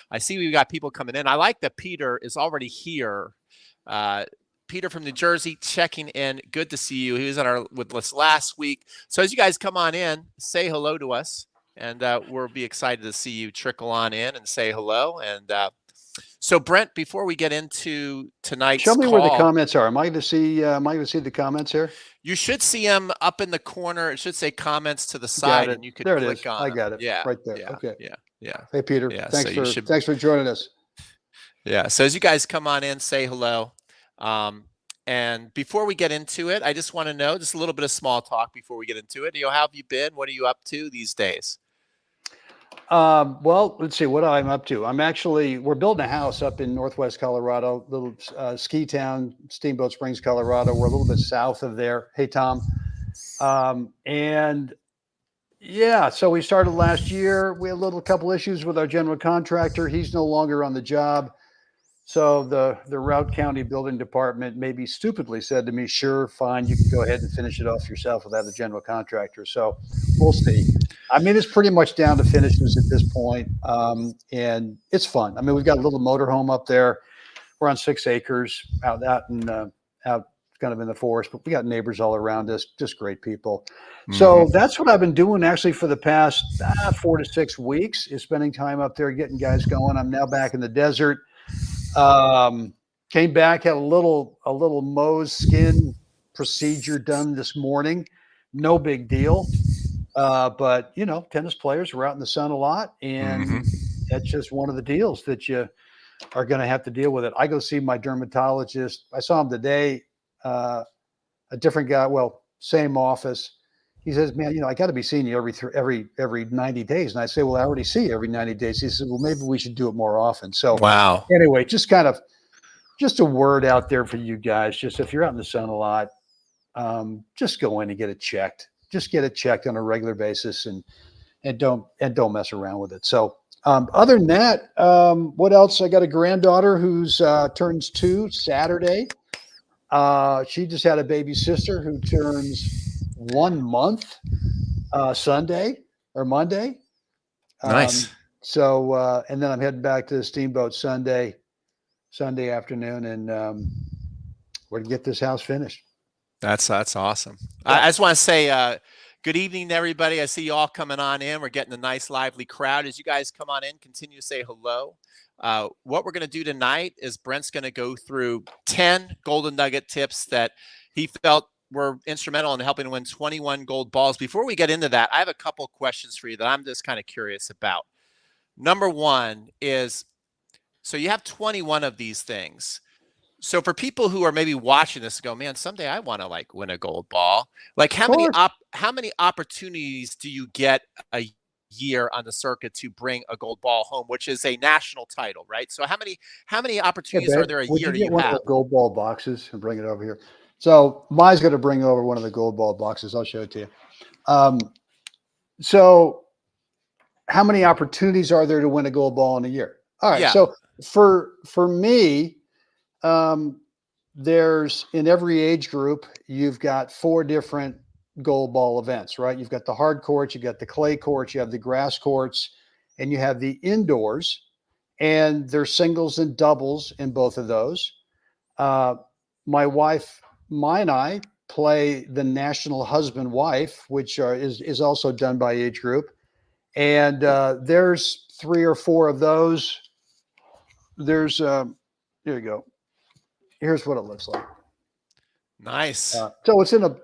I see we've got people coming in. I like that Peter is already here. Peter from New Jersey checking in. Good to see you. He was with us last week. So as you guys come on in, say hello to us, and we'll be excited to see you trickle on in and say hello. And so Brent, before we get into tonight's show me call, where the comments are. Am I going to see the comments here? You should see them up in the corner. It should say comments to the side, and you could click on I them. got it. Yeah, right there. Yeah, okay. Yeah. Hey Peter, Yeah. thanks for joining us. Yeah. So as you guys come on in, say hello. And before we get into it, I just want to know just a little bit of small talk before we get into it. How have you been? What are you up to these days? Well, let's see what I'm up to. We're building a house up in Northwest Colorado, little ski town, Steamboat Springs, Colorado. We're a little bit south of there. Hey, Tom. And yeah, so we started last year. We had a couple issues with our general contractor. He's no longer on the job. So the Routt County Building Department maybe stupidly said to me, sure, fine, you can go ahead and finish it off yourself without a general contractor. So we'll see. I mean, it's pretty much down to finishes at this point. And it's fun. I mean, we've got a little motorhome up there. We're on 6 acres out kind of in the forest, but we got neighbors all around us, just great people. Mm-hmm. So that's what I've been doing actually for the past 4 to 6 weeks, is spending time up there, getting guys going. I'm now back in the desert. Came back, had a little Mohs skin procedure done this morning. No big deal. But tennis players are out in the sun a lot, and that's just one of the deals that you are going to have to deal with it. I go see my dermatologist. I saw him today, a different guy. Well, same office. He says, man, I got to be seeing you every 90 days. And I say, well, I already see you every 90 days. He said, well, maybe we should do it more often. So wow. Anyway, just a word out there for you guys. Just if you're out in the sun a lot, just go in and get it checked. Just get it checked on a regular basis and don't mess around with it. So other than that, what else? I got a granddaughter who's turns 2 Saturday. She just had a baby sister who turns 1 month Sunday or Monday. Nice. So and then I'm heading back to the Steamboat Sunday afternoon, and we're gonna get this house finished. That's awesome. Yeah. I just want to say good evening to everybody. I see you all coming on in. We're getting a nice lively crowd. As you guys come on in, continue to say hello. What we're going to do tonight is Brent's going to go through 10 golden nugget tips that he felt were instrumental in helping win 21 gold balls. Before we get into that, I have a couple questions for you that I'm just kind of curious about. Number one is, so you have 21 of these things. So for people who are maybe watching this, go, man, someday I want to win a gold ball. How many opportunities do you get a year on the circuit to bring a gold ball home, which is a national title, right? So how many opportunities are there a year that you have? One of the gold ball boxes and bring it over here. So Mai's going to bring over one of the gold ball boxes. I'll show it to you. So how many opportunities are there to win a gold ball in a year? All right. Yeah. So for me, there's in every age group, you've got 4 different gold ball events, right? You've got the hard courts, you've got the clay courts, you have the grass courts, and you have the indoors, and there's singles and doubles in both of those. My wife, and I play the national husband-wife, which is also done by age group. And there's 3 or 4 of those. There's, here you go. Here's what it looks like. Nice. So it's in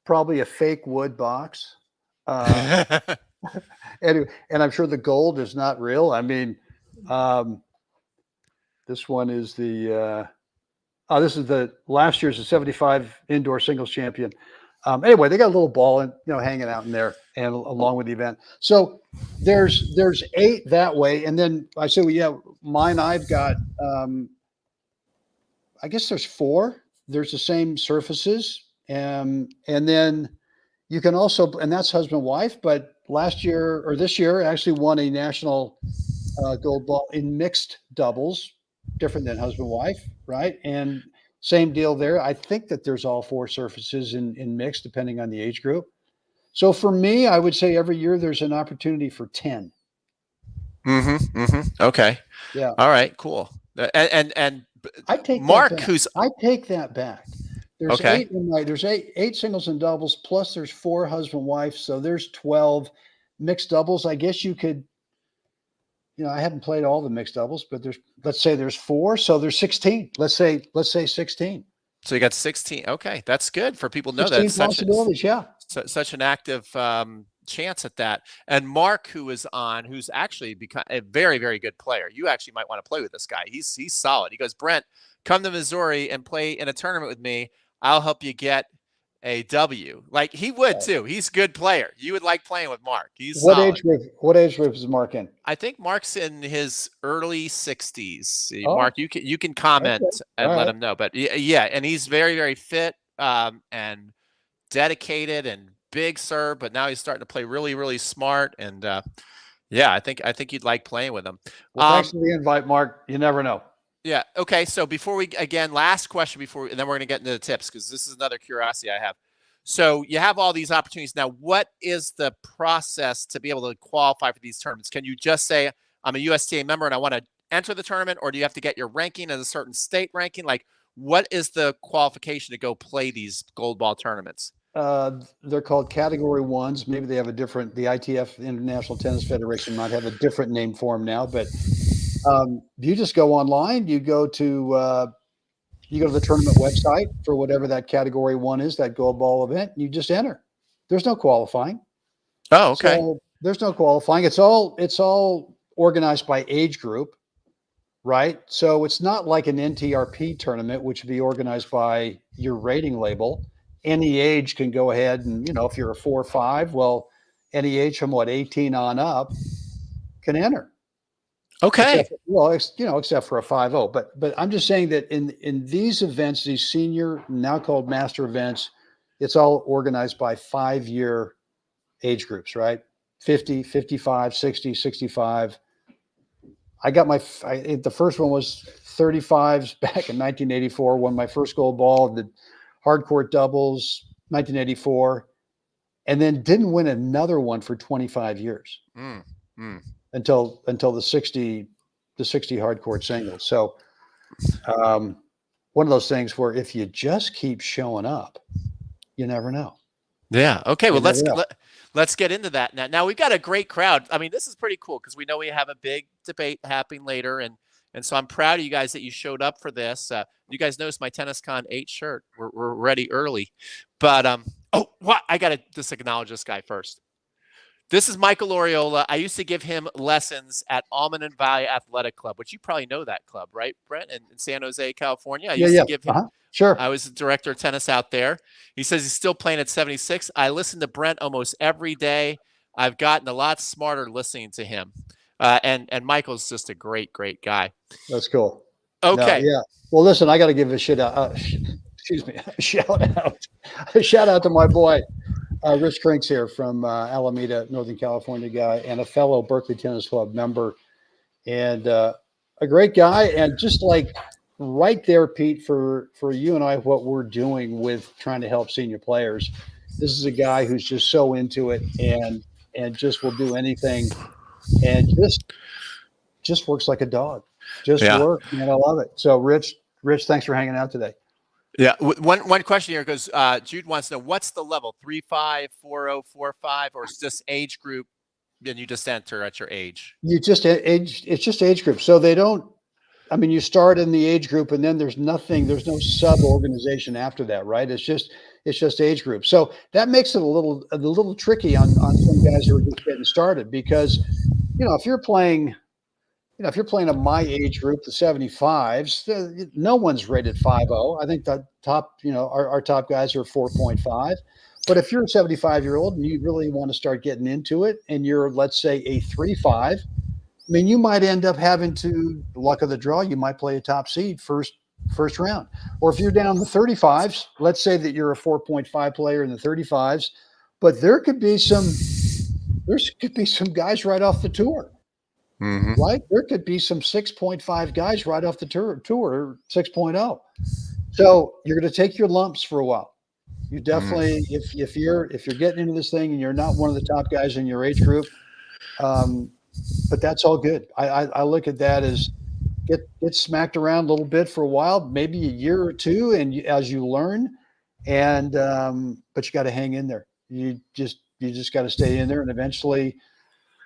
probably a fake wood box. Anyway, and I'm sure the gold is not real. I mean, this one is this is the last year's the 75 indoor singles champion. Anyway, they got a little ball hanging out in there, and along with the event. So there's 8 that way, and then I said, well, yeah, mine. I've got. I guess there's 4. There's the same surfaces, and then you can also, and that's husband-wife. But last year or this year, actually won a national gold ball in mixed doubles, different than husband-wife, right? And same deal there. I think that there's all 4 surfaces in mixed, depending on the age group. So for me, I would say every year there's an opportunity for 10. Okay. Yeah. All right. Cool. And I take Mark, that back. who's I take that back. There's okay. there's eight singles and doubles, plus there's 4 husband wife, so there's 12 mixed doubles. I guess you could, I haven't played all the mixed doubles, but let's say there's 4, so there's 16. Let's say 16. So you got 16. Okay, that's good for people to know that 16 possibilities, yeah. such an active chance at that. And Mark, who's actually become a very, very good player. You actually might want to play with this guy. He's solid. He goes, Brent, come to Missouri and play in a tournament with me. I'll help you get a W. Like he would too. He's a good player. You would like playing with Mark. He's solid. What age group is Mark in? I think Mark's in his early 60s. Oh, Mark, you can comment and let him know. But yeah, and he's very, very fit and dedicated and big serve. But now he's starting to play really, really smart. And yeah, I think you'd like playing with him. Well, thanks for the invite, Mark. You never know. Yeah. Okay. So before last question and then we're going to get into the tips because this is another curiosity I have. So you have all these opportunities. Now, what is the process to be able to qualify for these tournaments? Can you just say, I'm a USTA member and I want to enter the tournament, or do you have to get your ranking as a certain state ranking? Like, what is the qualification to go play these gold ball tournaments? They're called Category 1s. Maybe they have a different, the ITF, International Tennis Federation, might have a different name for them now, but you just go online, you go to the tournament website for whatever that Category 1 is, that gold ball event, and you just enter. There's no qualifying. Oh, okay. So there's no qualifying. It's all organized by age group, right? So it's not like an NTRP tournament, which would be organized by your rating label. Any age can go ahead and, if you're a 4 or 5, well, any age from 18 on up can enter. Okay. Except for a 5-0. But I'm just saying that in these events, these senior, now called master events, it's all organized by 5-year age groups, right? 50, 55, 60, 65. I got the first one was 35s back in 1984, won my first gold ball, the hardcourt doubles, 1984, and then didn't win another one for 25 years. Until the 60 hardcourt singles. So one of those things where if you just keep showing up, you never know. Yeah. Okay. Well, let's get into that now. Now we've got a great crowd. I mean, this is pretty cool because we know we have a big debate happening later, and so I'm proud of you guys that you showed up for this. You guys noticed my TennisCon 8 shirt. We're ready early, but I got to just acknowledge this guy first. This is Michael Oriola. I used to give him lessons at Almond and Valley Athletic Club, which you probably know that club, right, Brent, in San Jose, California. I used to give him. Sure. I was the director of tennis out there. He says he's still playing at 76. I listen to Brent almost every day. I've gotten a lot smarter listening to him. And Michael's just a great, great guy. That's cool. Okay. Yeah. Well, listen, I got to give a shout out. A shout out to my boy. Rich Crinks here from Alameda, Northern California guy, and a fellow Berkeley Tennis Club member, and a great guy. And just like right there, Pete, for you and I, what we're doing with trying to help senior players, this is a guy who's just so into it and just will do anything, and just works like a dog. Work, and I love it. So, Rich, thanks for hanging out today. Yeah. One question here goes, Jude wants to know, what's the level, 3-5, 4-0, 4-5, or is this age group? Then you just enter at your age. You just age. It's just age group. So they don't, you start in the age group and then there's no sub organization after that, right? It's just age group. So that makes it a little tricky on some guys who are just getting started, because, if you're playing a my age group, the 75s, no one's rated 5-0. I think the top, our top guys are 4.5. But if you're a 75-year-old and you really want to start getting into it and you're, let's say, a 3-5, you might end up having to, luck of the draw, you might play a top seed first round. Or if you're down the 35s, let's say that you're a 4.5 player in the 35s, but there could be some guys right off the tour. Mm-hmm. Right? There could be some 6.5 guys right off the tour 6.0. So you're going to take your lumps for a while. You definitely, if you're getting into this thing and you're not one of the top guys in your age group, but that's all good. I look at that as get smacked around a little bit for a while, maybe a year or two, and as you learn, and but you got to hang in there. You just got to stay in there, and eventually,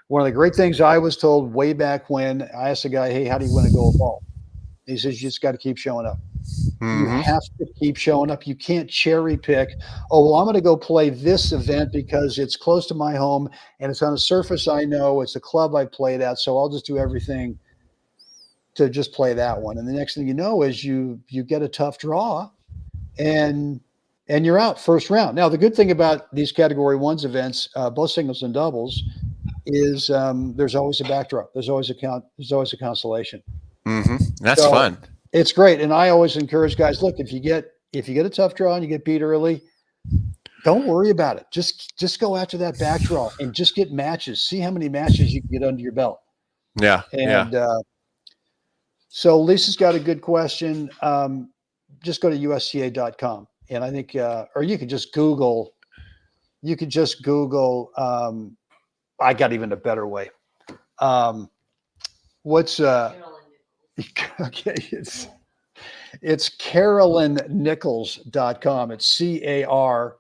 one of the great things I was told way back when I asked a guy, "Hey, how do you win a gold ball?" He says, "You just got to keep showing up. You have to keep showing up. You can't cherry pick. Oh, well, I'm going to go play this event because it's close to my home and it's on a surface I know. It's a club I played at, so I'll just do everything to just play that one." And the next thing you know is you get a tough draw, and you're out first round. Now, the good thing about these Category 1s events, both singles and doubles, is there's always a backdrop. There's always a consolation. That's So fun. it's great. And I always encourage guys, look, if you get a tough draw and you get beat early, don't worry about it. Just go after that back draw and just get matches. See how many matches you can get under your belt. Yeah. And so Lisa's got a good question. Just go to usca.com. And I think, or you could just Google, I got even a better way. What's, okay, it's CarolynNichols.com. It's CAR. In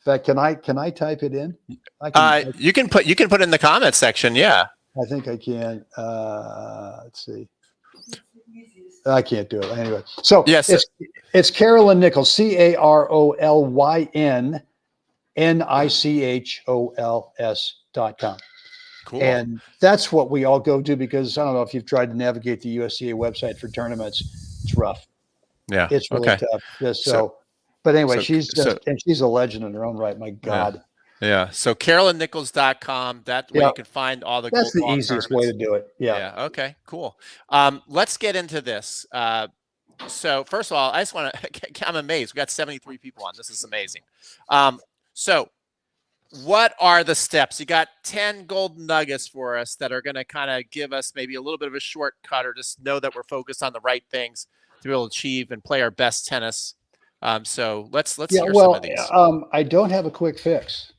fact, can I type it in? You can put it in the comments section. Yeah. I think I can. Let's see. I can't do it anyway. So yes, it's Carolyn Nichols, CarolynNichols.com. Cool. And that's what we all go do, because I don't know if you've tried to navigate the USCA website for tournaments. It's rough. Yeah. It's really tough. But anyway, she's a legend in her own right. My God. Yeah. So CarolynNichols.com. That way you can find all the. That's the easiest way to do it. Yeah. Okay. Cool. Let's get into this. So first of all, I just want to. I'm amazed. We got 73 people on. This is amazing. So what are the steps? You got 10 golden nuggets for us that are going to kind of give us maybe a little bit of a shortcut, or just know that we're focused on the right things to be able to achieve and play our best tennis. So let's hear some of these. I don't have a quick fix.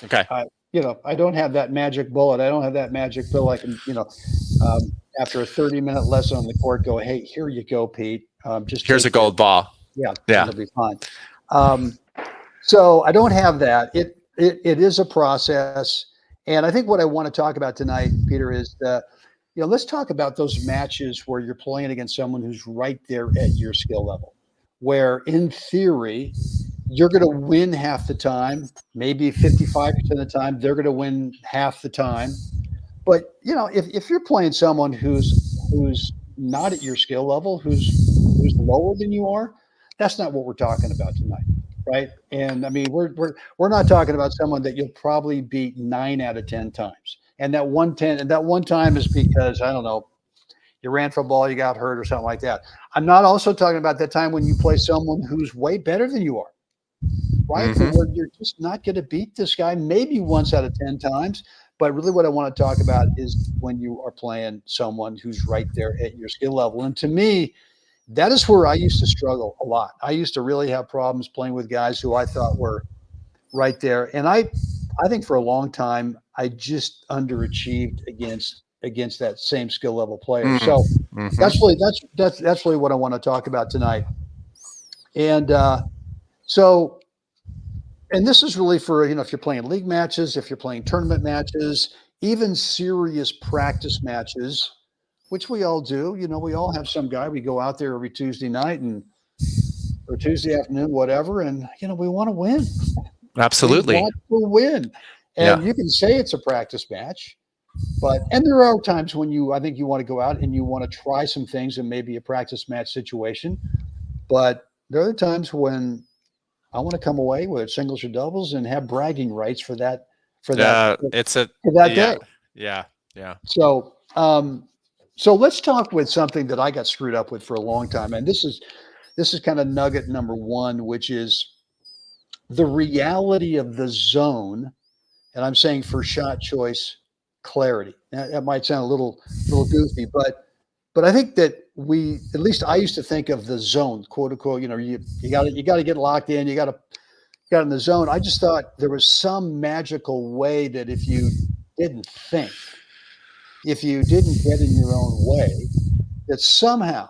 Okay. I don't have that magic bullet. I don't have that magic pill. I can, after a 30-minute lesson on the court, go, "Hey, here you go, Pete. Just here's a gold ball." Yeah. It'll be fine. So I don't have that. It is a process. And I think what I want to talk about tonight, Peter, is let's talk about those matches where you're playing against someone who's right there at your skill level, where in theory, you're going to win half the time, maybe 55% of the time, they're going to win half the time. But, if you're playing someone who's not at your skill level, who's lower than you are, that's not what we're talking about tonight. Right. And I mean, we're not talking about someone that you'll probably beat 9 out of 10 times. And that one time is because, I don't know, you ran for a ball, you got hurt or something like that. I'm not also talking about that time when you play someone who's way better than you are. Right. Where you're just not going to beat this guy maybe once out of 10 times. But really what I want to talk about is when you are playing someone who's right there at your skill level. And to me, that is where I used to struggle a lot. I used to really have problems playing with guys who I thought were right there. And I think for a long time, I just underachieved against that same skill level player. So that's really what I want to talk about tonight. And and this is really for, if you're playing league matches, if you're playing tournament matches, even serious practice matches, which we all do. We all have some guy. We go out there every Tuesday night or Tuesday afternoon, whatever, and we want to win. Absolutely, we want to win. And you can say it's a practice match, and there are times when I think you want to go out and you want to try some things in maybe a practice match situation. But there are times when I want to come away with singles or doubles and have bragging rights for that day. Yeah. So let's talk with something that I got screwed up with for a long time. And this is kind of nugget number one, which is the reality of the zone. And I'm saying for shot choice clarity. Now, that might sound a little goofy, but I think that at least I used to think of the zone, quote unquote, you got to get locked in. You got in the zone. I just thought there was some magical way that if you didn't think, if you didn't get in your own way, that somehow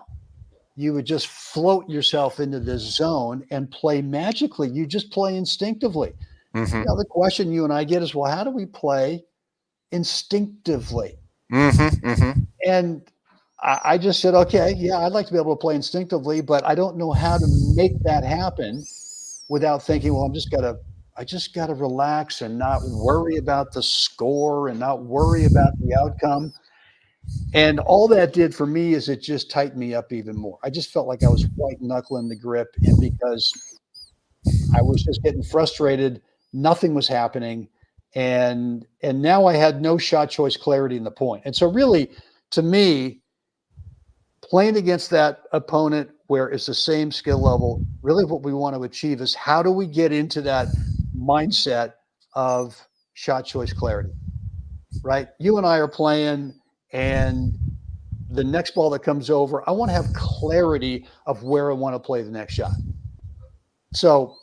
you would just float yourself into this zone and play magically. You just play instinctively. Mm-hmm. The question you and I get is, well, how do we play instinctively? Mm-hmm. Mm-hmm. And I just said, okay, yeah, I'd like to be able to play instinctively, but I don't know how to make that happen without thinking, well, I just gotta relax and not worry about the score and not worry about the outcome. And all that did for me is it just tightened me up even more. I just felt like I was white knuckling the grip, and because I was just getting frustrated, nothing was happening, and now I had no shot choice clarity in the point. And so really, to me, playing against that opponent where it's the same skill level, really what we want to achieve is how do we get into that mindset of shot choice clarity, right? You and I are playing, and the next ball that comes over, I want to have clarity of where I want to play the next shot. So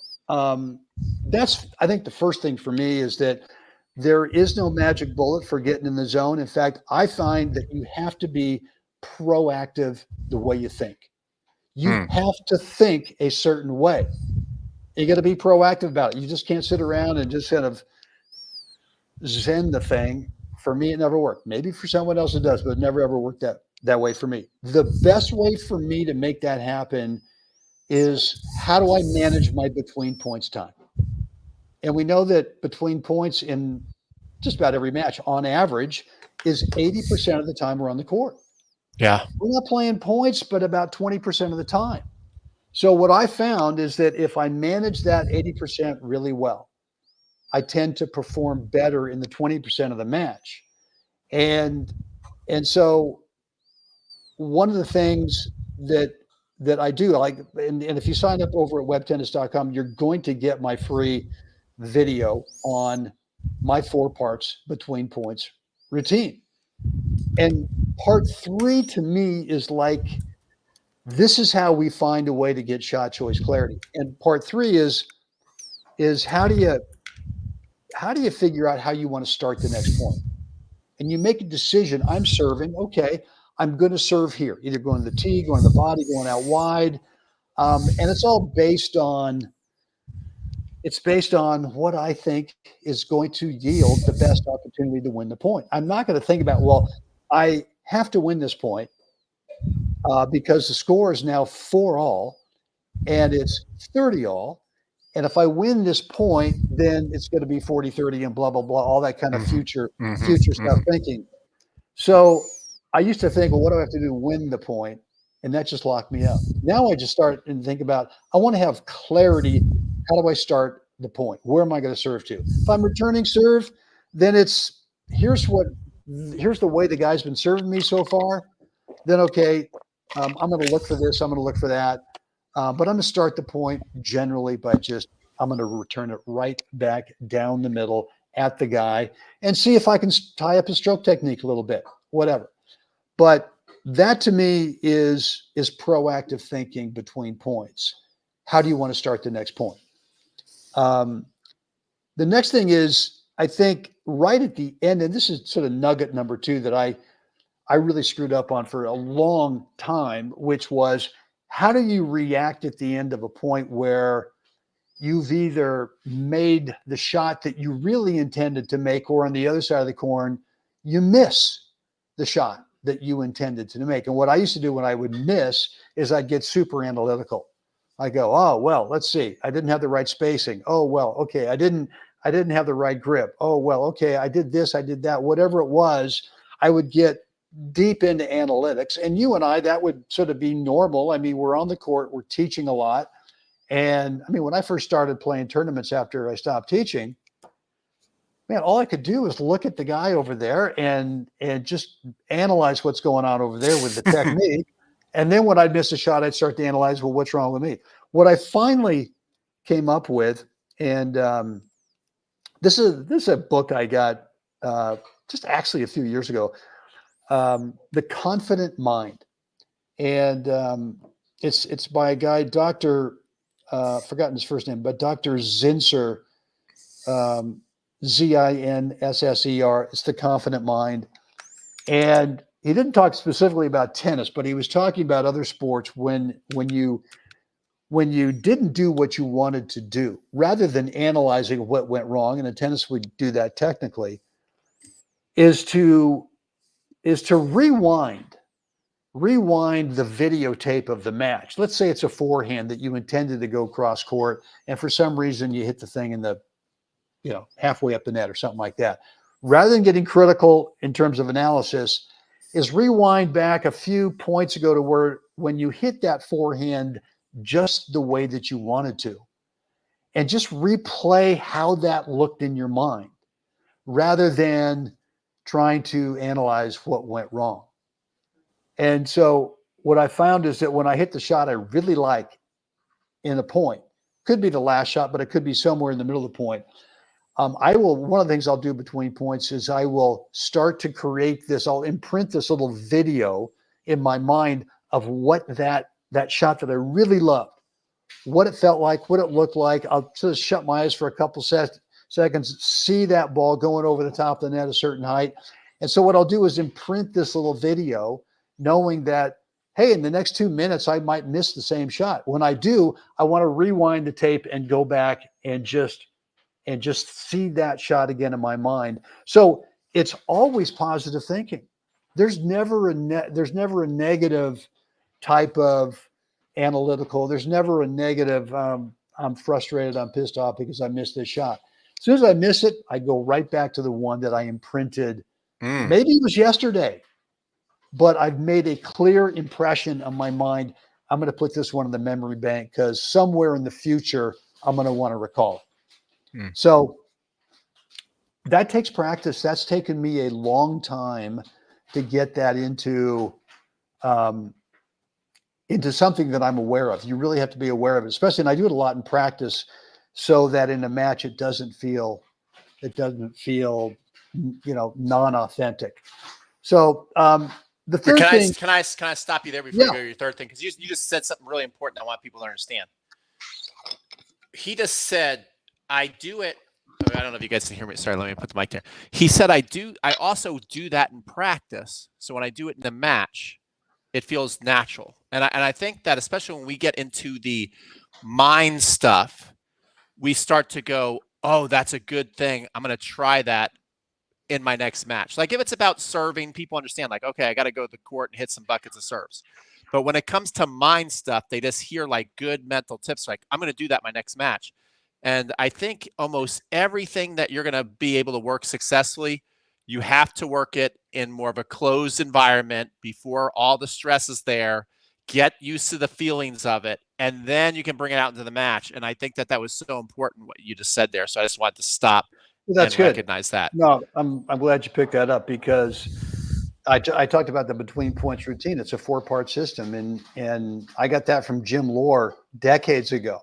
that's, I think, the first thing for me is that there is no magic bullet for getting in the zone. In fact, I find that you have to be proactive the way you think. You Mm. have to think a certain way. You got to be proactive about it. You just can't sit around and just kind of zen the thing. For me, it never worked. Maybe for someone else it does, but it never ever worked that way for me. The best way for me to make that happen is how do I manage my between points time? And we know that between points in just about every match, on average, is 80% of the time we're on the court. Yeah. We're not playing points, but about 20% of the time. So what I found is that if I manage that 80% really well, I tend to perform better in the 20% of the match. And and so one of the things that I do like, and if you sign up over at webtennis.com, you're going to get my free video on my 4 parts between points routine. And part 3 to me is like, this is how we find a way to get shot choice clarity. And part 3 is how do you figure out how you want to start the next point? And you make a decision. I'm serving. Okay, I'm going to serve here, either going to the tee, going to the body, going out wide, and it's based on what I think is going to yield the best opportunity to win the point. I'm not going to think about, well, I have to win this point because the score is now 4-all and it's 30-all. And if I win this point, then it's going to be 40-30 and blah, blah, blah, all that kind of Mm-hmm. future Mm-hmm. stuff thinking. So I used to think, well, what do I have to do to win the point? And that just locked me up. Now I just start and think about, I want to have clarity. How do I start the point? Where am I going to serve to? If I'm returning serve, then it's here's the way the guy's been serving me so far. Then okay, I'm going to look for this. I'm going to look for that. But I'm going to start the point generally by just I'm going to return it right back down the middle at the guy and see if I can tie up his stroke technique a little bit, whatever. But that to me is proactive thinking between points. How do you want to start the next point? The next thing is, I think right at the end, and this is sort of nugget number 2 that I really screwed up on for a long time, which was how do you react at the end of a point where you've either made the shot that you really intended to make, or on the other side of the coin, you miss the shot that you intended to make. And what I used to do when I would miss is I'd get super analytical. I go, oh, well, let's see. I didn't have the right spacing. Oh, well, okay. I didn't have the right grip. Oh, well, okay. I did this, I did that, whatever it was. I would get deep into analytics. And you and I, that would sort of be normal. I mean, we're on the court, we're teaching a lot. And I mean, when I first started playing tournaments after I stopped teaching, man, all I could do was look at the guy over there and just analyze what's going on over there with the technique. And then when I'd miss a shot, I'd start to analyze, well, what's wrong with me? What I finally came up with, and this is a book I got just actually a few years ago, The Confident Mind. And it's by a guy, Dr. Forgotten his first name, but Dr. Zinsser, Zinsser. It's The Confident Mind. And he didn't talk specifically about tennis, but he was talking about other sports when you didn't do what you wanted to do, rather than analyzing what went wrong, and in tennis we do that technically, is to rewind the videotape of the match. Let's say it's a forehand that you intended to go cross court, and for some reason you hit the thing in the, halfway up the net or something like that. Rather than getting critical in terms of analysis, is rewind back a few points ago to where when you hit that forehand just the way that you wanted to, and just replay how that looked in your mind, rather than trying to analyze what went wrong. And so what I found is that when I hit the shot I really like in a point, could be the last shot, but it could be somewhere in the middle of the point. One of the things I'll do between points is I will start to create this, I'll imprint this little video in my mind of what that shot that I really loved, what it felt like, what it looked like. I'll just shut my eyes for a couple seconds, see that ball going over the top of the net a certain height. And so what I'll do is imprint this little video, knowing that, hey, in the next 2 minutes, I might miss the same shot. When I do, I want to rewind the tape and go back and just see that shot again in my mind. So it's always positive thinking. There's never a negative type of analytical. There's never a negative, I'm frustrated, I'm pissed off because I missed this shot. As soon as I miss it, I go right back to the one that I imprinted. Maybe it was yesterday, but I've made a clear impression on my mind. I'm going to put this one in the memory bank because somewhere in the future, I'm going to want to recall it. So that takes practice. That's taken me a long time to get that into something that I'm aware of. You really have to be aware of it, especially, and I do it a lot in practice, so that in a match it doesn't feel non-authentic. So the third thing. Can I stop you there before you go to your third thing? Because you just said something really important I want people to understand. He just said, I do it. I don't know if you guys can hear me. Sorry, let me put the mic there. He said, I also do that in practice. So when I do it in the match, it feels natural. And I think that especially when we get into the mind stuff, we start to go, oh, that's a good thing. I'm going to try that in my next match. Like if it's about serving, people understand like, okay, I got to go to the court and hit some buckets of serves. But when it comes to mind stuff, they just hear like good mental tips. Like I'm going to do that my next match. And I think almost everything that you're going to be able to work successfully, you have to work it in more of a closed environment before all the stress is there. Get used to the feelings of it, and then you can bring it out into the match. And I think that was so important what you just said there. So I just wanted to stop and recognize that. No, I'm glad you picked that up because I talked about the between points routine. It's a 4-part system, and I got that from Jim Lohr decades ago.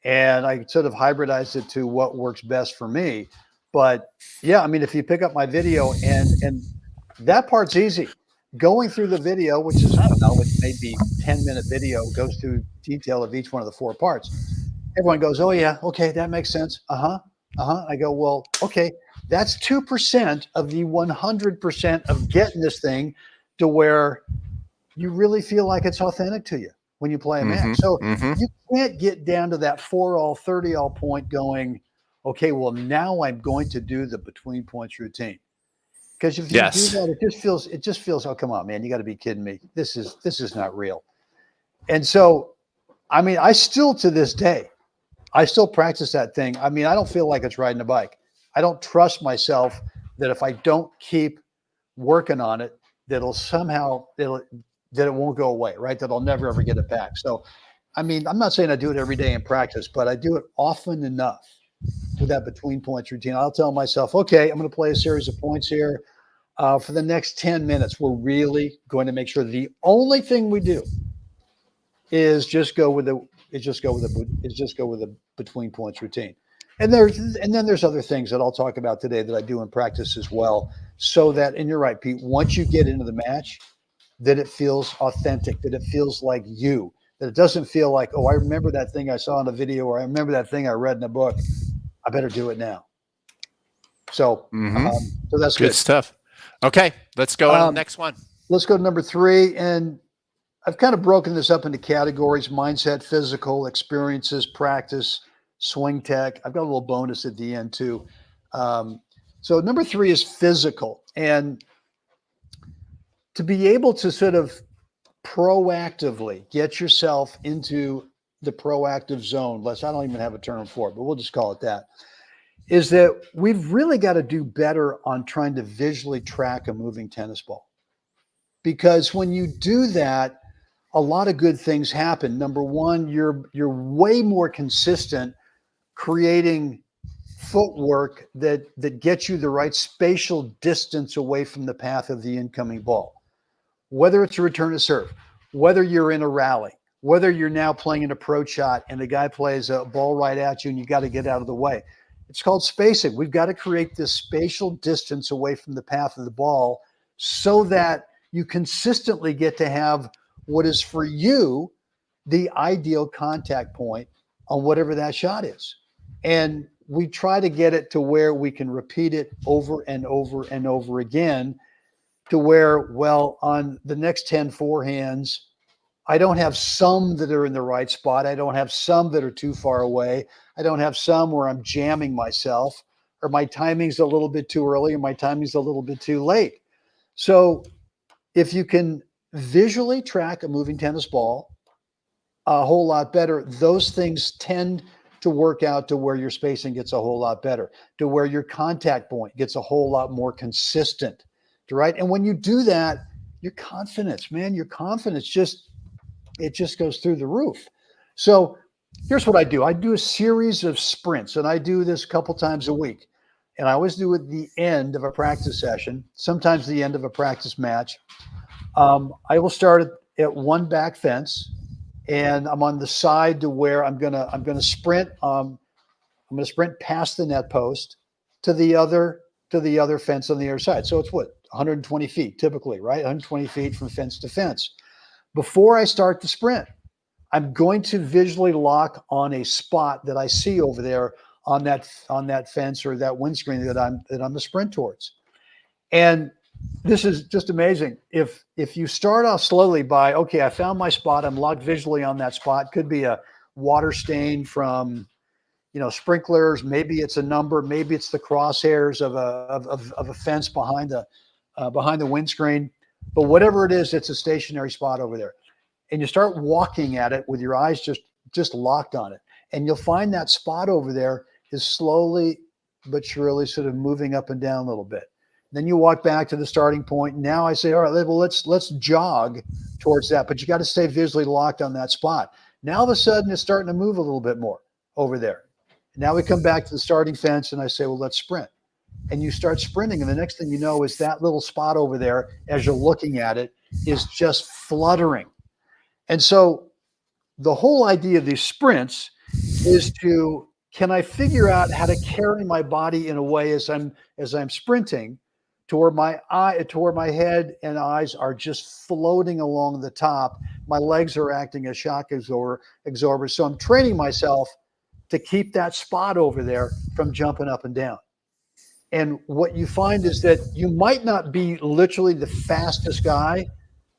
And I sort of hybridized it to what works best for me. But yeah, I mean, if you pick up my video and that part's easy. Going through the video, which is, I don't know, it may be 10-minute video, goes through detail of each one of the 4 parts. Everyone goes, oh yeah, okay, that makes sense. I go, well, okay, that's 2% of the 100% of getting this thing to where you really feel like it's authentic to you when you play a match. So you can't get down to that 4-all, 30-all point going, okay, well, now I'm going to do the between points routine. Because if you do that, it just feels, oh, come on, man, you got to be kidding me. This is not real. And so, I mean, I still, to this day, I still practice that thing. I mean, I don't feel like it's riding a bike. I don't trust myself that if I don't keep working on it, that it won't go away, right? That I'll never, ever get it back. So, I mean, I'm not saying I do it every day in practice, but I do it often enough with that between points routine. I'll tell myself, okay, I'm going to play a series of points here. For the next 10 minutes, we're really going to make sure the only thing we do is just go with the between points routine. And then there's other things that I'll talk about today that I do in practice as well. So that, and you're right, Pete, once you get into the match, that it feels authentic, that it feels like you, that it doesn't feel like, oh, I remember that thing I saw in a video, or I remember that thing I read in a book. I better do it now. So, so that's good stuff. Okay. Let's go to the next one. Let's go to number 3. And I've kind of broken this up into categories: mindset, physical, experiences, practice, swing tech. I've got a little bonus at the end too. So number 3 is physical. And to be able to sort of proactively get yourself into the proactive zone, I don't even have a term for it, but we'll just call it that, is that we've really got to do better on trying to visually track a moving tennis ball. Because when you do that, a lot of good things happen. Number one, you're way more consistent creating footwork that gets you the right spatial distance away from the path of the incoming ball. Whether it's a return to serve, whether you're in a rally, whether you're now playing an approach shot and the guy plays a ball right at you and you got to get out of the way. It's called spacing. We've got to create this spatial distance away from the path of the ball so that you consistently get to have what is for you the ideal contact point on whatever that shot is. And we try to get it to where we can repeat it over and over and over again, to where, well, on the next 10 forehands, I don't have some that are in the right spot. I don't have some that are too far away. I don't have some where I'm jamming myself, or my timing's a little bit too early, or my timing's a little bit too late. So if you can visually track a moving tennis ball a whole lot better, those things tend to work out to where your spacing gets a whole lot better, to where your contact point gets a whole lot more consistent, right? And when you do that, your confidence just goes through the roof. So here's what I do. I do a series of sprints, and I do this a couple times a week. And I always do it at the end of a practice session, sometimes the end of a practice match. I will start at one back fence, and I'm on the side to where I'm gonna sprint. I'm gonna sprint past the net post to the other fence on the other side. So it's 120 feet typically, right? 120 feet from fence to fence. Before I start the sprint, I'm going to visually lock on a spot that I see over there on that fence or that windscreen that I'm to sprint towards. And this is just amazing. If you start off slowly by, okay, I found my spot, I'm locked visually on that spot. Could be a water stain from, sprinklers. Maybe it's a number. Maybe it's the crosshairs of a fence behind the windscreen. But whatever it is, it's a stationary spot over there. And you start walking at it with your eyes just locked on it. And you'll find that spot over there is slowly but surely sort of moving up and down a little bit. Then you walk back to the starting point. Now I say, all right, well, let's jog towards that. But you got to stay visually locked on that spot. Now all of a sudden it's starting to move a little bit more over there. Now we come back to the starting fence and I say, well, let's sprint. And you start sprinting. And the next thing you know is that little spot over there, as you're looking at it, is just fluttering. And so the whole idea of these sprints is can I figure out how to carry my body in a way as I'm sprinting to where my head and eyes are just floating along the top. My legs are acting as shock absorbers. So I'm training myself to keep that spot over there from jumping up and down. And what you find is that you might not be literally the fastest guy.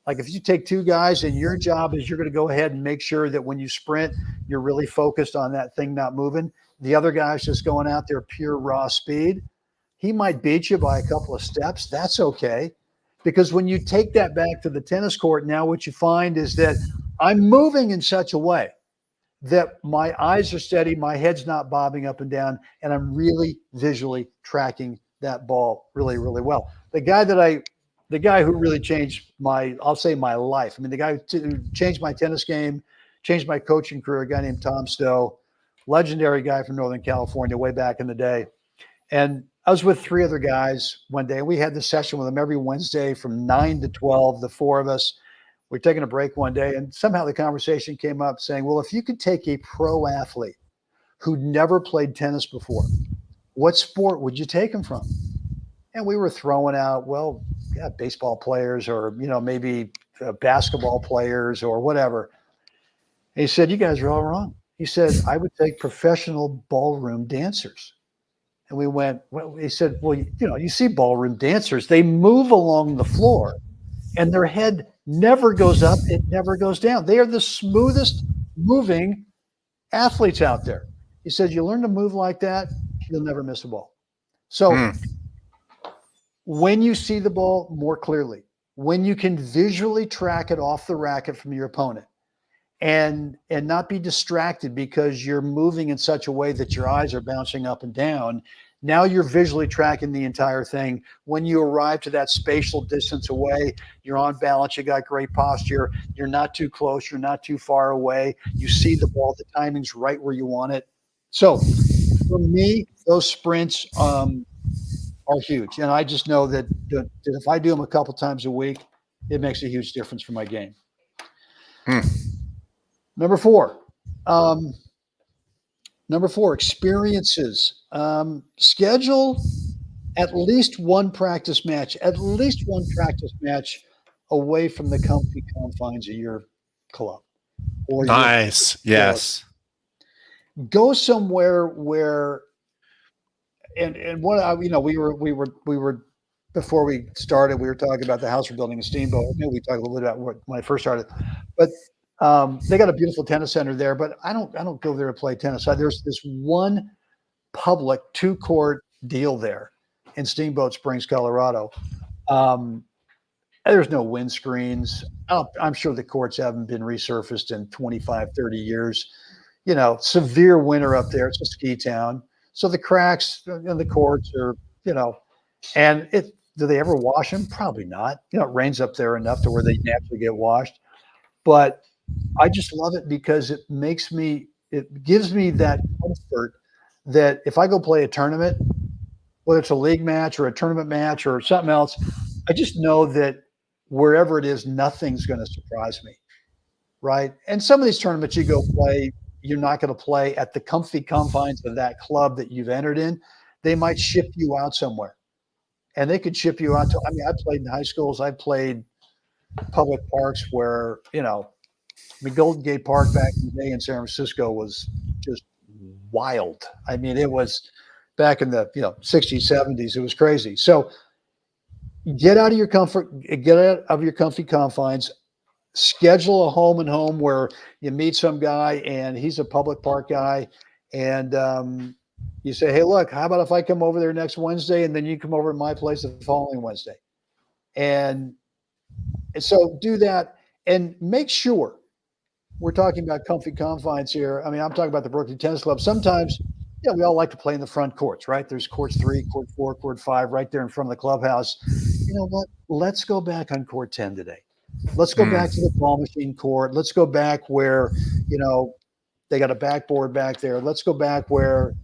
Like if you take two guys and your job is you're going to go ahead and make sure that when you sprint, you're really focused on that thing not moving. The other guy's just going out there pure raw speed. He might beat you by a couple of steps. That's okay. Because when you take that back to the tennis court, now what you find is that I'm moving in such a way that my eyes are steady, my head's not bobbing up and down, and I'm really visually tracking that ball really, really well. The guy who really changed my life. I mean, the guy who changed my tennis game, changed my coaching career, a guy named Tom Stowe, legendary guy from Northern California way back in the day. And I was with three other guys one day. We had this session with them every Wednesday from 9 to 12, the four of us. We're taking a break one day, and somehow the conversation came up saying, well, if you could take a pro athlete who'd never played tennis before, what sport would you take him from? And we were throwing out, well, yeah, baseball players or, maybe basketball players or whatever. And he said, you guys are all wrong. He said, I would take professional ballroom dancers. And we went, well, he said, well, you see ballroom dancers, they move along the floor and their head never goes up. It never goes down. They are the smoothest moving athletes out there. He said, you learn to move like that, you'll never miss a ball. So when you see the ball more clearly, when you can visually track it off the racket from your opponent, and not be distracted because you're moving in such a way that your eyes are bouncing up and down. Now you're visually tracking the entire thing. When you arrive to that spatial distance away, you're on balance, you got great posture, you're not too close, you're not too far away, you see the ball, the timing's right where you want it. So for me, those sprints are huge. And I just know that if I do them a couple times a week, it makes a huge difference for my game. Number four, experiences. Schedule at least one practice match away from the comfy confines of your club. Or nice. Yes. Go somewhere where, and what we were before we started, we were talking about the house we're building in Steamboat. Maybe we talked a little bit about when I first started, but they got a beautiful tennis center there, but I don't go there to play tennis. There's this one public 2-court deal there in Steamboat Springs, Colorado. There's no windscreens. I'm sure the courts haven't been resurfaced in 25, 30 years. Severe winter up there. It's a ski town. So the cracks in the courts are, and do they ever wash them? Probably not. It rains up there enough to where they naturally get washed. But I just love it because it gives me that comfort that if I go play a tournament, whether it's a league match or a tournament match or something else, I just know that wherever it is, nothing's going to surprise me, right? And some of these tournaments you go play, you're not going to play at the comfy confines of that club that you've entered in. They might ship you out somewhere, and they could ship you out to. I mean, I played in high schools. I played public parks where Golden Gate Park back in the day in San Francisco was just wild. I mean, it was back in the 60s, 70s. It was crazy. So get out of your comfy confines. Schedule a home and home where you meet some guy and he's a public park guy, and you say, hey, look, how about if I come over there next Wednesday and then you come over to my place the following Wednesday? And so do that and make sure. We're talking about comfy confines here. I mean, I'm talking about the Brooklyn Tennis Club. Sometimes, we all like to play in the front courts, right? There's courts 3, court 4, court 5 right there in front of the clubhouse. You know what? Let's go back on court 10 today. Let's go back to the ball machine court. Let's go back where, they got a backboard back there. Let's go back where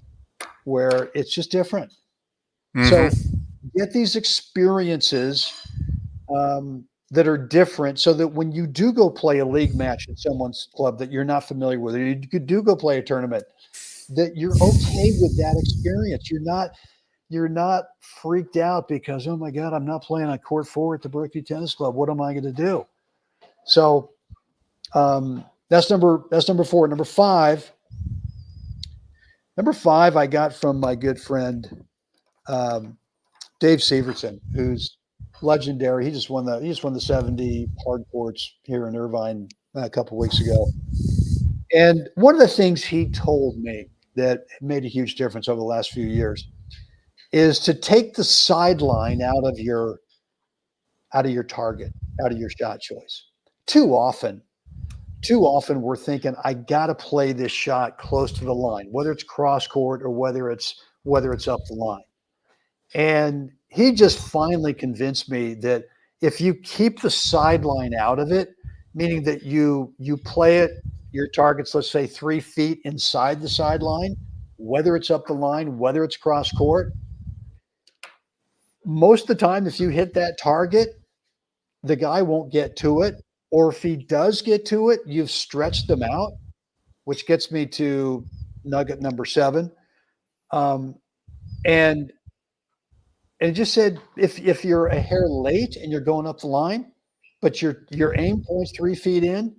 it's just different. So get these experiences that are different so that when you do go play a league match at someone's club that you're not familiar with, or you do go play a tournament, that you're okay with that experience. You're not freaked out because, oh my God, I'm not playing on court 4 at the Berkeley Tennis Club. What am I going to do? So that's number 4. Number five, I got from my good friend Dave Severson, who's legendary. He just won the 70 hard courts here in Irvine a couple of weeks ago. And one of the things he told me that made a huge difference over the last few years is to take the sideline out of your target, out of your shot choice. Too often we're thinking, I got to play this shot close to the line, whether it's cross court or whether it's up the line. And he just finally convinced me that if you keep the sideline out of it, meaning that you play it, your target's, let's say 3 feet inside the sideline, whether it's up the line, whether it's cross court, most of the time, if you hit that target, the guy won't get to it. Or if he does get to it, you've stretched them out, which gets me to nugget number 7. And it just said, if you're a hair late and you're going up the line, but your aim point's 3 feet in,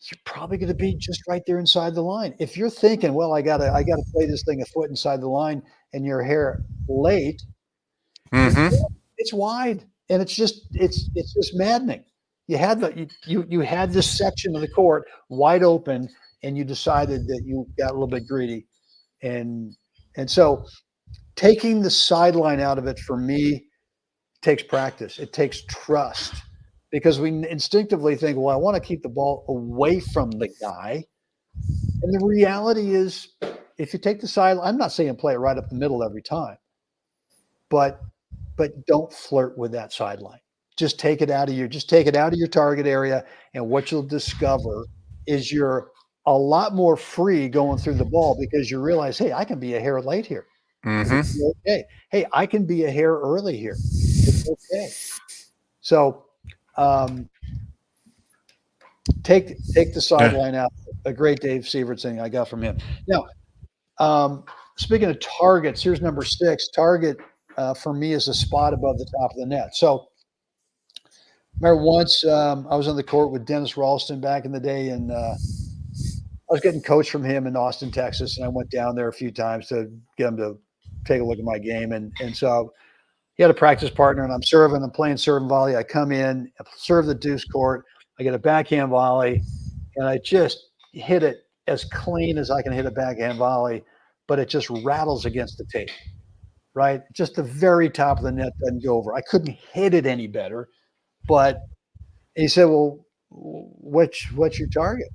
you're probably going to be just right there inside the line. If you're thinking, well, I gotta play this thing a foot inside the line, and you're here late, it's Mm-hmm. it's wide, and it's just maddening. You had you had this section of the court wide open, and you decided that you got a little bit greedy, and so taking the sideline out of it for me takes practice. It takes trust because we instinctively think, well, I want to keep the ball away from the guy. And the reality is, if you take the sideline, I'm not saying play it right up the middle every time, but don't flirt with that sideline. Just take it out of your target area, and what you'll discover is you're a lot more free going through the ball because you realize, hey, I can be a hair late here. Mm-hmm. It's okay. Hey, I can be a hair early here. It's okay. So take the sideline out. A great Dave Sievert thing I got from him. Now, speaking of targets, here's number 6. Target for me is a spot above the top of the net. So remember once I was on the court with Dennis Ralston back in the day, and I was getting coached from him in Austin, Texas, and I went down there a few times to get him to take a look at my game. And so he had a practice partner, and I'm playing serve and volley. I come in, I serve the deuce court, I get a backhand volley, and I just hit it as clean as I can hit a backhand volley, but it just rattles against the tape, right? Just the very top of the net doesn't go over. I couldn't hit it any better, but he said, well, what's your target?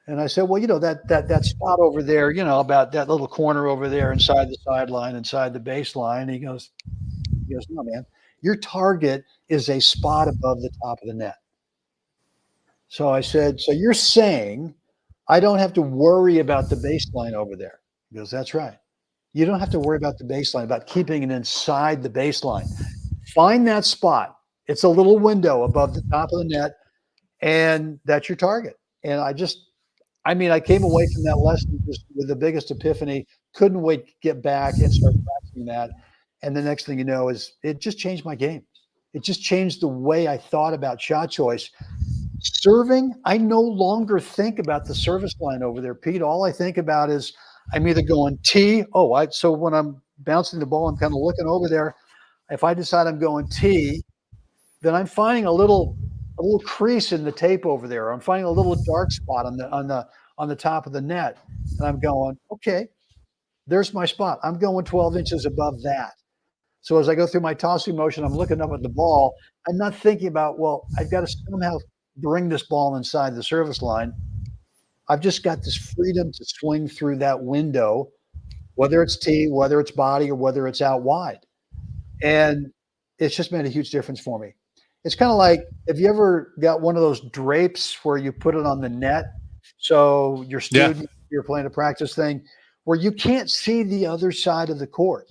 And I said, well, that spot over there, about that little corner over there inside the sideline, inside the baseline. He goes, no, man, your target is a spot above the top of the net. So I said, so you're saying I don't have to worry about the baseline over there? He goes, that's right. You don't have to worry about the baseline, about keeping it inside the baseline. Find that spot. It's a little window above the top of the net, and that's your target. And I came away from that lesson just with the biggest epiphany. Couldn't wait to get back and start practicing that. And the next thing you know is it just changed my game. It just changed the way I thought about shot choice. Serving, I no longer think about the service line over there, Pete. All I think about is I'm either going T. So when I'm bouncing the ball, I'm kind of looking over there. If I decide I'm going T, then I'm finding a little crease in the tape over there. I'm finding a little dark spot on the top of the net, and I'm going, okay, there's my spot. I'm going 12 inches above that. So as I go through my tossing motion, I'm looking up at the ball. I'm not thinking about, well, I've got to somehow bring this ball inside the service line. I've just got this freedom to swing through that window, whether it's T, whether it's body, or whether it's out wide. And it's just made a huge difference for me. It's kind of like, have you ever got one of those drapes where you put it on the net? So your student, you're playing a practice thing where you can't see the other side of the court.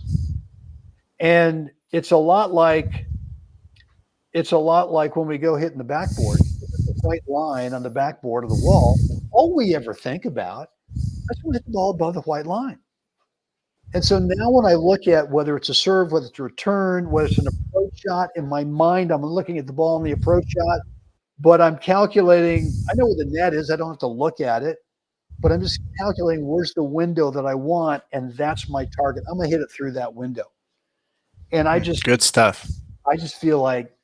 And it's a lot like when we go hitting the backboard, the white line on the backboard of the wall. All we ever think about, let's hit the ball above the white line. And so now when I look at whether it's a serve, whether it's a return, whether it's an approach shot, in my mind, I'm looking at the ball in the approach shot, but I'm calculating, I know where the net is, I don't have to look at it, but I'm just calculating where's the window that I want, and that's my target. I'm going to hit it through that window. And good stuff. I just feel like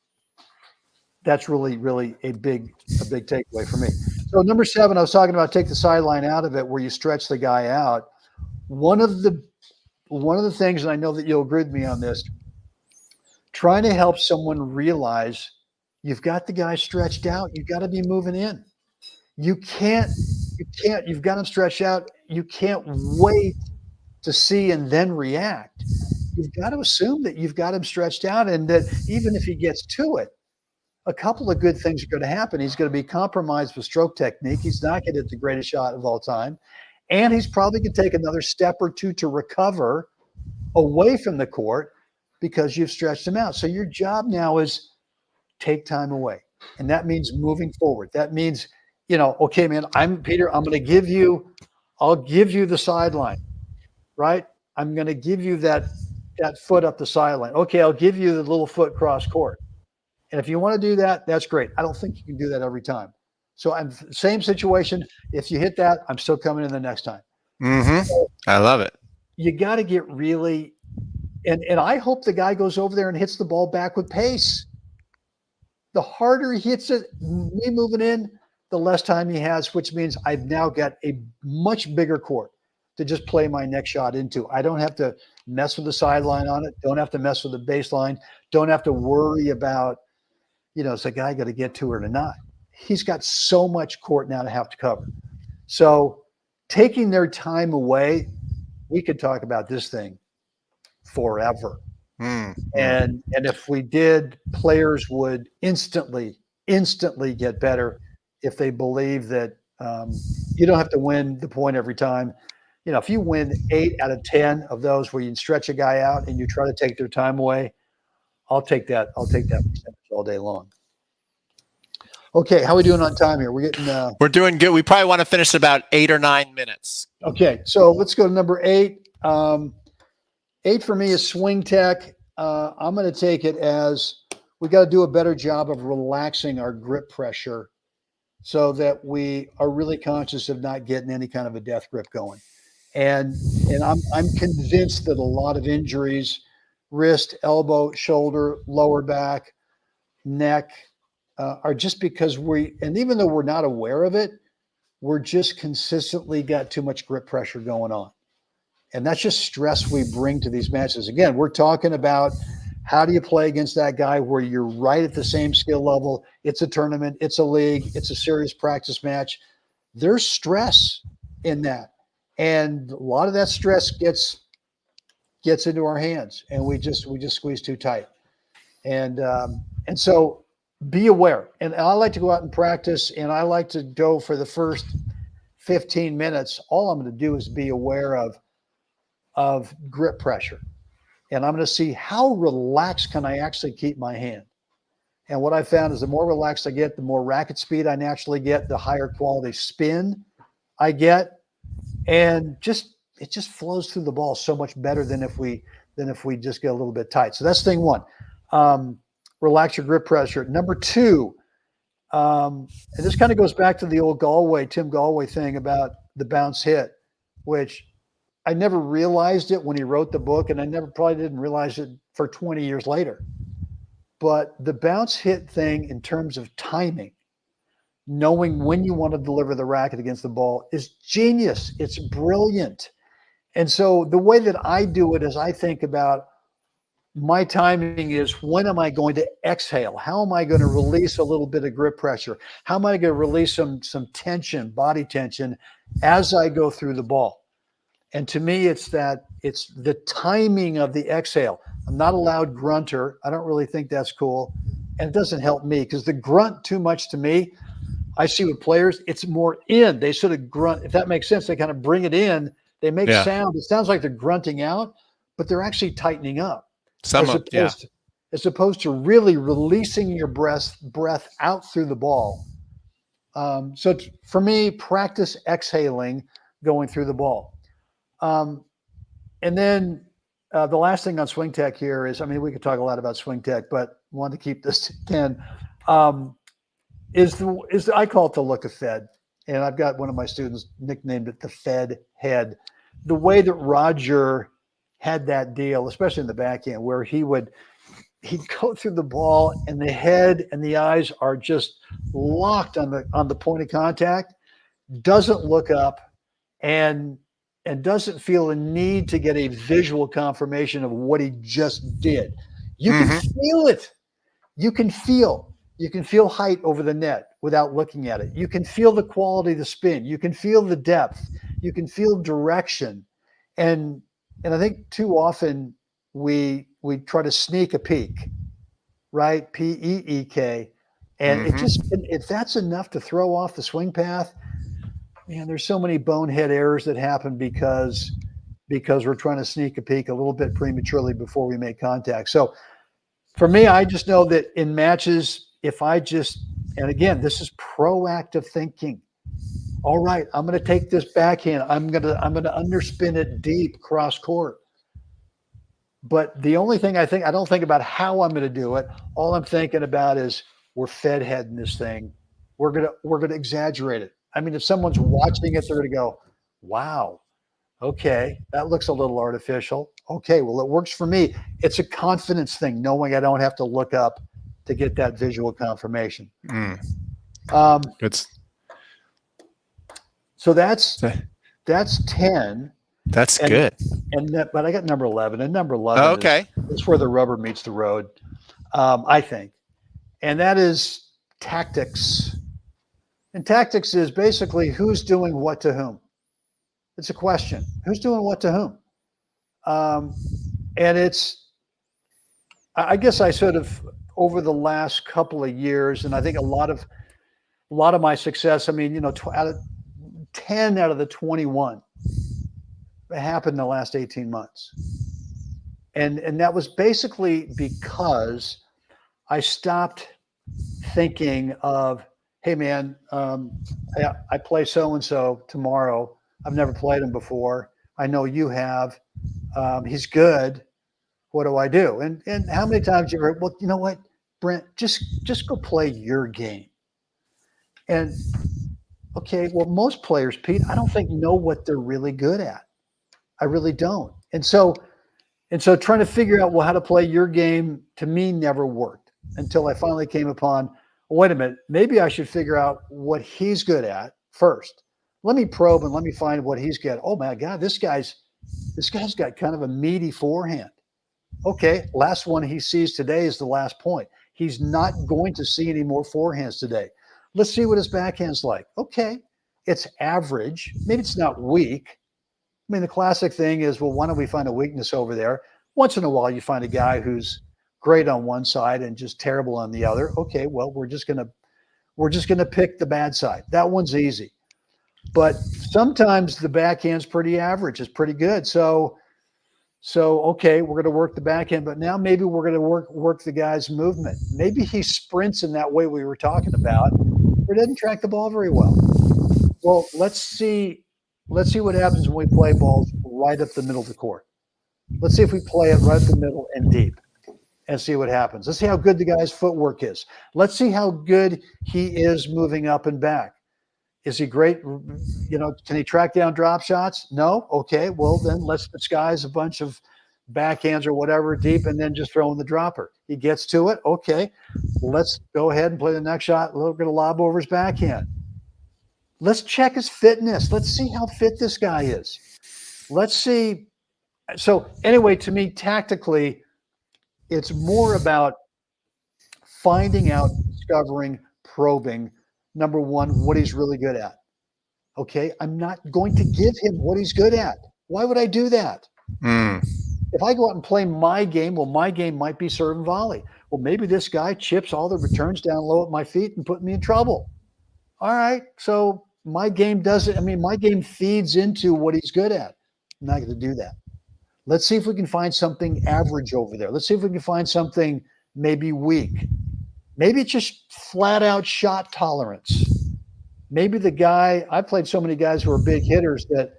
that's really, really a big takeaway for me. So number 7, I was talking about take the sideline out of it where you stretch the guy out. One of the things, and I know that you'll agree with me on this, trying to help someone realize you've got the guy stretched out, you've got to be moving in. You've got him stretched out. You can't wait to see and then react. You've got to assume that you've got him stretched out, and that even if he gets to it, a couple of good things are going to happen. He's going to be compromised with stroke technique. He's not going to hit the greatest shot of all time. And he's probably going to take another step or two to recover away from the court because you've stretched him out. So your job now is take time away. And that means moving forward. That means, okay, man, Peter, I'll give you the sideline, right? I'm going to give you that foot up the sideline. Okay, I'll give you the little foot cross court. And if you want to do that, that's great. I don't think you can do that every time. So I'm same situation. If you hit that, I'm still coming in the next time. I love it. You got to get really, and I hope the guy goes over there and hits the ball back with pace. The harder he hits it, me moving in, the less time he has, which means I've now got a much bigger court to just play my next shot into. I don't have to mess with the sideline on it. Don't have to mess with the baseline. Don't have to worry about, is the guy going to get to it or not? He's got so much court now to have to cover. So taking their time away, we could talk about this thing forever. And if we did, players would instantly get better if they believe that you don't have to win the point every time. If you win 8 out of 10 of those where you can stretch a guy out and you try to take their time away, I'll take that percentage all day long. Okay, how are we doing on time here? We're doing good. We probably want to finish about 8 or 9 minutes. Okay, so let's go to number 8. 8 for me is swing tech. I'm going to take it as we got to do a better job of relaxing our grip pressure so that we are really conscious of not getting any kind of a death grip going. And I'm convinced that a lot of injuries, wrist, elbow, shoulder, lower back, neck, are just because and even though we're not aware of it, we're just consistently got too much grip pressure going on. And that's just stress we bring to these matches. Again, we're talking about how do you play against that guy where you're right at the same skill level. It's a tournament, it's a league, it's a serious practice match. There's stress in that. And a lot of that stress gets into our hands and we just squeeze too tight. And so be aware. And I like to go out and practice, and I like to go for the first 15 minutes. All I'm going to do is be aware of grip pressure. And I'm going to see how relaxed can I actually keep my hand. And what I found is the more relaxed I get, the more racket speed I naturally get, the higher quality spin I get. And it just flows through the ball so much better than if we just get a little bit tight. So that's thing one. Relax your grip pressure. Number 2, and this kind of goes back to the old Tim Galway thing about the bounce hit, which I never realized it when he wrote the book, and I probably didn't realize it for 20 years later. But the bounce hit thing in terms of timing, knowing when you want to deliver the racket against the ball is genius. It's brilliant. And so the way that I do it is I think about my timing is when am I going to exhale? How am I going to release a little bit of grip pressure? How am I going to release some tension, body tension as I go through the ball? And to me, it's the timing of the exhale. I'm not a loud grunter. I don't really think that's cool. And it doesn't help me because the grunt too much to me, I see with players, it's more in. They sort of grunt. If that makes sense, they kind of bring it in. They make sound. It sounds like they're grunting out, but they're actually tightening up. As opposed to really releasing your breath out through the ball. So for me, practice exhaling going through the ball. And then the last thing on swing tech here is, we could talk a lot about swing tech, but want to keep this to 10. I call it the look of Fed. And I've got one of my students nicknamed it the Fed head. The way that Roger had that deal, especially in the backhand, where he'd go through the ball and the head and the eyes are just locked on the point of contact, doesn't look up and doesn't feel a need to get a visual confirmation of what he just did. You can feel it. You can feel height over the net without looking at it. You can feel the quality of the spin. You can feel the depth. You can feel direction. And I think too often we try to sneak a peek, right? P-E-E-K. And if that's enough to throw off the swing path, man, there's so many bonehead errors that happen because we're trying to sneak a peek a little bit prematurely before we make contact. So for me, I just know that in matches, and again, this is proactive thinking. All right, I'm going to take this backhand. I'm going to underspin it deep cross court. But the only thing I don't think about how I'm going to do it. All I'm thinking about is we're Fed heading this thing, we're gonna exaggerate it. I mean, if someone's watching it, they're gonna go, "Wow, okay, that looks a little artificial." Okay, well, it works for me. It's a confidence thing, knowing I don't have to look up to get that visual confirmation. Good. So that's 10. That's good. But I got number 11, and number 11 is where the rubber meets the road, I think, and that is tactics. And tactics is basically who's doing what to whom. It's a question: who's doing what to whom? And I guess I sort of, over the last couple of years, and I think a lot of my success, I mean, 10 out of the 21 happened in the last 18 months. And that was basically because I stopped thinking of, hey man, I play so-and-so tomorrow. I've never played him before. I know you have. He's good. What do I do? And how many times you heard, well, you know what, Brent, just go play your game. And okay, well, most players, Pete, I don't think know what they're really good at. I really don't. And so trying to figure out, well, how to play your game, to me, never worked until I finally came upon, well, wait a minute, maybe I should figure out what he's good at first. Let me probe and let me find what he's good at. Oh my God, this guy's got kind of a meaty forehand. Okay, last one he sees today is the last point. He's not going to see any more forehands today. Let's see what his backhand's like. Okay, it's average. Maybe it's not weak. I mean, the classic thing is, well, why don't we find a weakness over there? Once in a while, you find a guy who's great on one side and just terrible on the other. Okay, well, we're just gonna pick the bad side. That one's easy. But sometimes the backhand's pretty average. It's pretty good. So okay, we're going to work the backhand, but now maybe we're going to work the guy's movement. Maybe he sprints in that way we were talking about, or doesn't track the ball very well. Well, let's see what happens when we play balls right up the middle of the court. Let's see if we play it right up the middle and deep, and see what happens. Let's see how good the guy's footwork is. Let's see how good he is moving up and back. Is he great? Can he track down drop shots? No? Okay, well then let's disguise a bunch of backhands or whatever deep and then just throw in the dropper. He gets to it. Okay, let's go ahead and play the next shot. We're going to lob over his backhand. Let's check his fitness. Let's see how fit this guy is. Let's see. So anyway, to me, tactically, it's more about finding out, discovering, probing, number one, what he's really good at. Okay, I'm not going to give him what he's good at. Why would I do that? If I go out and play my game, well, my game might be serve and volley. Well, maybe this guy chips all the returns down low at my feet and put me in trouble. All right, so my game my game feeds into what he's good at. I'm not going to do that. Let's see if we can find something average over there. Let's see if we can find something maybe weak. Maybe it's just flat out shot tolerance. Maybe the guy, I played so many guys who are big hitters that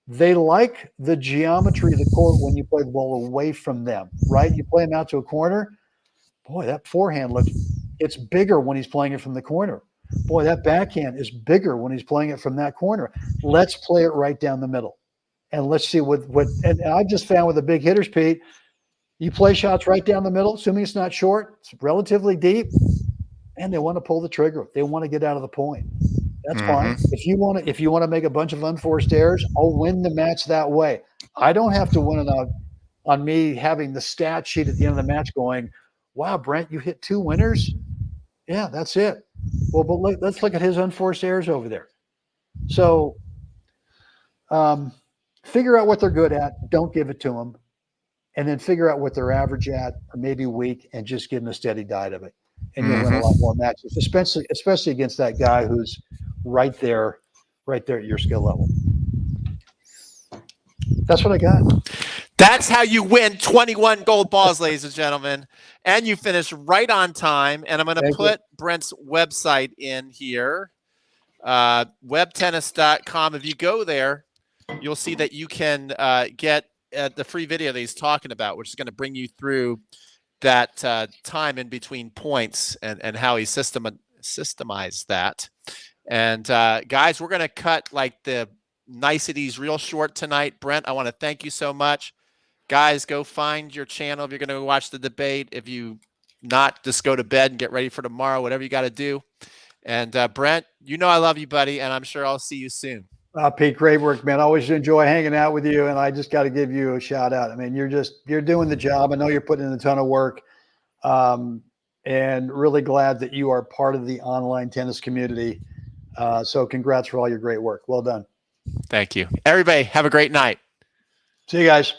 they like the geometry of the court when you play the ball away from them, right? You play him out to a corner. Boy, that forehand it's bigger when he's playing it from the corner. Boy, that backhand is bigger when he's playing it from that corner. Let's play it right down the middle. And let's see and I've just found with the big hitters, Pete, you play shots right down the middle, assuming it's not short, it's relatively deep, and they want to pull the trigger. They want to get out of the point. That's fine. If you want to make a bunch of unforced errors, I'll win the match that way. I don't have to win it on me having the stat sheet at the end of the match going, wow, Brent, you hit 2 winners? Yeah, that's it. Well, but let's look at his unforced errors over there. So figure out what they're good at. Don't give it to them. And then figure out what they're average at, or maybe weak, and just give them a steady diet of it. And you'll win a lot more matches, especially against that guy who's right there at your skill level. That's what I got. That's how you win 21 gold balls, ladies and gentlemen. And you finish right on time. And I'm going to put Brent's website in here, webtennis.com. If you go there, you'll see that you can get the free video that he's talking about, which is going to bring you through that time in between points and how he systemize that. And guys, we're going to cut like the niceties real short tonight. Brent, I want to thank you so much. Guys, go find your channel if you're going to watch the debate. If you not, just go to bed and get ready for tomorrow, whatever you got to do. And Brent, you know I love you, buddy, and I'm sure I'll see you soon. Pete, great work, man. Always enjoy hanging out with you, and I just got to give you a shout out. I mean, you're doing the job. I know you're putting in a ton of work, and really glad that you are part of the online tennis community. So congrats for all your great work. Well done. Thank you. Everybody, have a great night. See you guys.